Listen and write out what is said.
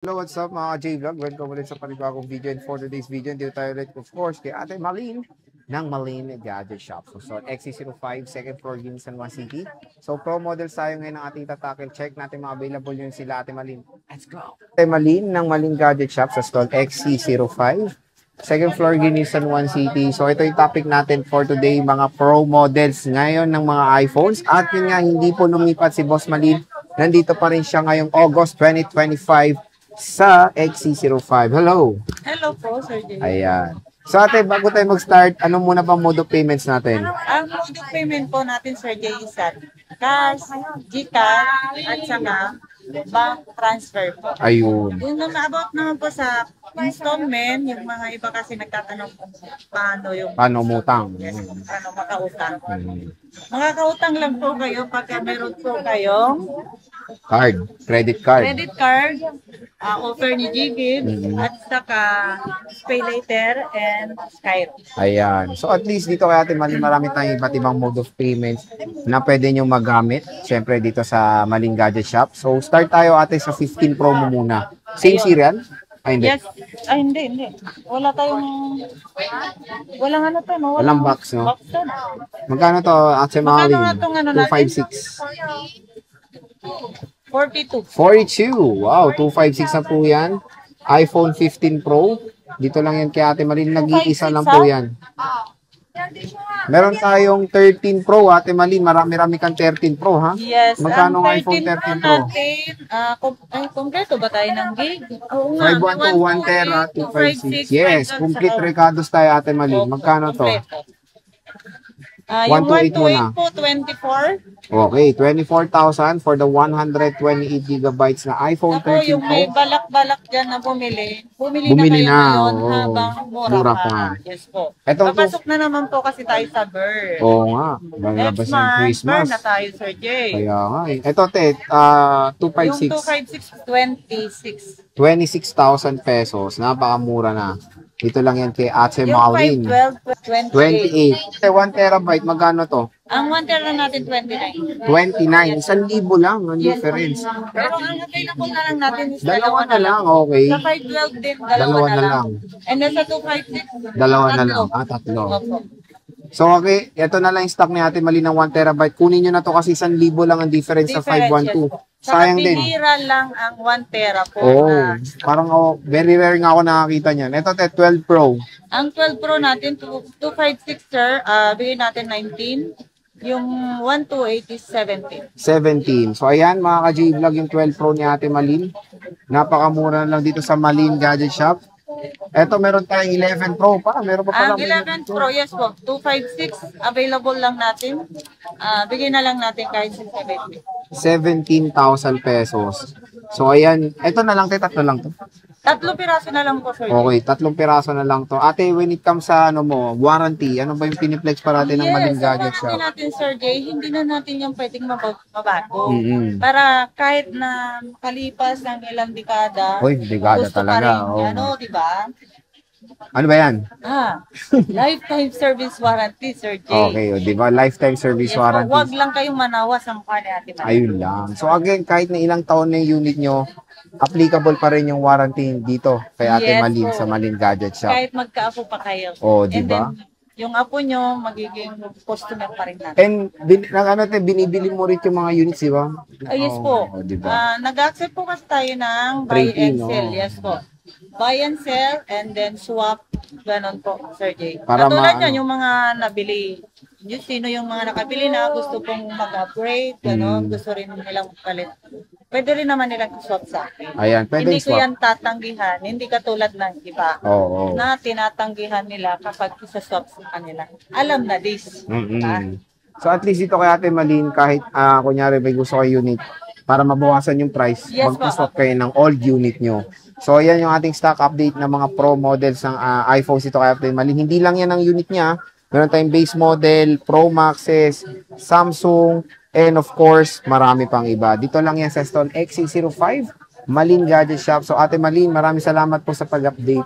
Hello, what's up mga J-Vlog? Welcome ulit sa panibagong video, and for today's video, dito tayo ulit of course kay Ate Malin ng Malin Gadget Shop. So XC05, second floor in San Juan City. So pro models tayo ngayon ng ating tatakil. Check natin mga available yun sila Ate Malin. Let's go! Ate Malin ng Malin Gadget Shop sa stall XC05. Second floor in San Juan City. So ito yung topic natin for today, mga pro models ngayon ng mga iPhones. At yun nga, hindi po lumipat si Boss Malin. Nandito pa rin siya ngayong August 2025 sa XC05. Hello. Hello po, Sir Jay. Ayan. So ate, bago tayo mag-start, ano muna pang mode of payments natin? Ang mode of payment po natin, Sir Jay, is cash, GCash, at saka bank transfer po. Ayun. Yung about naman po sa installment, yung mga iba kasi nagtatanong kung Paano umutang? paano makautang. Hmm. Makakautang lang po kayo pagka meron po kayong Card, credit card. credit card, offer ni Gigit, Mhm. at saka pay later and Skype. Ayan. So at least dito kay Ate Malin, marami tayong iba't ibang mode of payments na pwede nyo magamit. Siyempre dito sa Malin Gadget Shop. So start tayo ate sa 15 Promo muna. Same serial? Ay hindi. Yes. Ay, hindi. Wala tayong... Walang ano to, no? Walang box, no? Box to, no? Magkano to Ate Malin? Magkano nga tong ano natin? 256. 42. 42. Wow, 256 na po yan. iPhone 15 Pro. Dito lang yan kay Ate Malin. Nag-iisa lang po yan. Meron tayong 13 Pro, Ate Malin. Marami-rami kang 13 Pro, ha? Yes. Magkano ang ang iPhone 13 Pro? natin, kompleto ba tayo ng gig? Oo nga. 512, 1 tera, 256. Yes, complete recados tayo, Ate Malin. Magkano to? Yung 128 128 po, 24. Okay, 24,000 for the 128 gigabytes na iPhone Ako, 13 yung may Pro. balak-balak dyan na bumili Bumili na kayo na, ngayon oo. habang Mura mura pa. pa. Yes po. Etong Papasok na naman po kasi tayo sa bird. Oo nga, malabas Next ng month, Christmas. bird na tayo, Sir Jay. Kaya nga eh. Ito, te, Yung 256. 256, 26. 26,000 pesos. Napakamura na. Dito lang yan kay Ate Yung Malin. 512, 28. 28. 1 terabyte, magkano to? Ang 1 tera natin, 29. 29. 1,000 lang ang difference. Pero ang available na lang natin is Dalawa na lang, okay. Sa 512 din, Dalawa dalawa na na lang. lang. And then sa 256, Dalawa na tatlo. lang. Tatlo. Opo. So, okay. Ito na lang yung stock ni Ate Malin ng 1 terabyte. Kunin nyo na to kasi 1,000 lang ang difference sa 512. Sayang din. Bihira lang ang 1 tera po. Oo. Na, Parang very rare nga ako nakakita niyan. Ito, te, 12 Pro. ang 12 Pro natin, 256 sir, bigyan natin 19. Yung 128 is 17. 17. So, ayan, mga ka-J-Vlog, yung 12 Pro ni Ate Malin. Napakamura na lang dito sa Malin Gadget Shop. Eto, meron tayong 11 Pro pa. Meron pa pala. Ang 11 Pro, yes po, 256, available lang natin. Bigyan na lang natin kahit sa 70. 17,000 pesos. So, ayan. Eto na lang, te, tatlo lang to. 3 piraso na lang po, sir. Okay, 3 piraso na lang to. Ate, when it comes sa ano mo, warranty, ano ba yung piniplex pa natin ng Malin Gadget Yes, Shop? natin, Sir Jay, hindi na natin yung pwedeng mabago. Mm-hmm. Para kahit na kalipas ng ilang dekada, Uy, dekada gusto talaga. pa rin, Oo. ano, di ba? Ano ba yan? Lifetime service warranty, Sir Jay. Okay, o, di ba? Lifetime service Yes, warranty. Huwag lang kayong manawa sa mukha ni Ate Maria. Ayun lang. So again, kahit na ilang taon na yung unit nyo, applicable pa rin yung warranty dito kay Ate Yes, Malin po. sa Malin Gadget Shop. Kahit magkaapo pa kayo. Oh, di ba? And then, yung apo nyo, magiging customer pa rin natin. And binibili mo rin yung mga units, di ba? Yes po. Oh, di ba? Nag-accept po kasi tayo ng buy Trade-in, and sell. no? Yes po. Buy and sell and then swap. Ganon po, Sir Jay. Para Katulad ma- yan, yung mga nabili. Yung sino yung mga nakabili na gusto pong mag-upgrade, ganon, gusto rin nilang palit. Pwede rin naman nilang swap sa akin. Ayan, pwede Hindi ko swap. yan tatanggihan. Hindi katulad ng iba Oo. na tinatanggihan nila kapag isa-swap sa kanila. Alam na this. Mm-mm. So at least dito kay Ate Malin, kahit kunyari may gusto kayo unit, para mabawasan yung price, Yes, mag-swap kayo ng old unit nyo. So ayan yung ating stock update ng mga Pro models ng iPhones dito kay Ate Malin. Hindi lang yan ang unit niya. Meron tayong base model, Pro Maxes, Samsung, and of course, marami pang iba. Dito lang yan sa stall XC05, Malin Gadget Shop. So Ate Malin, maraming salamat po sa pag-update.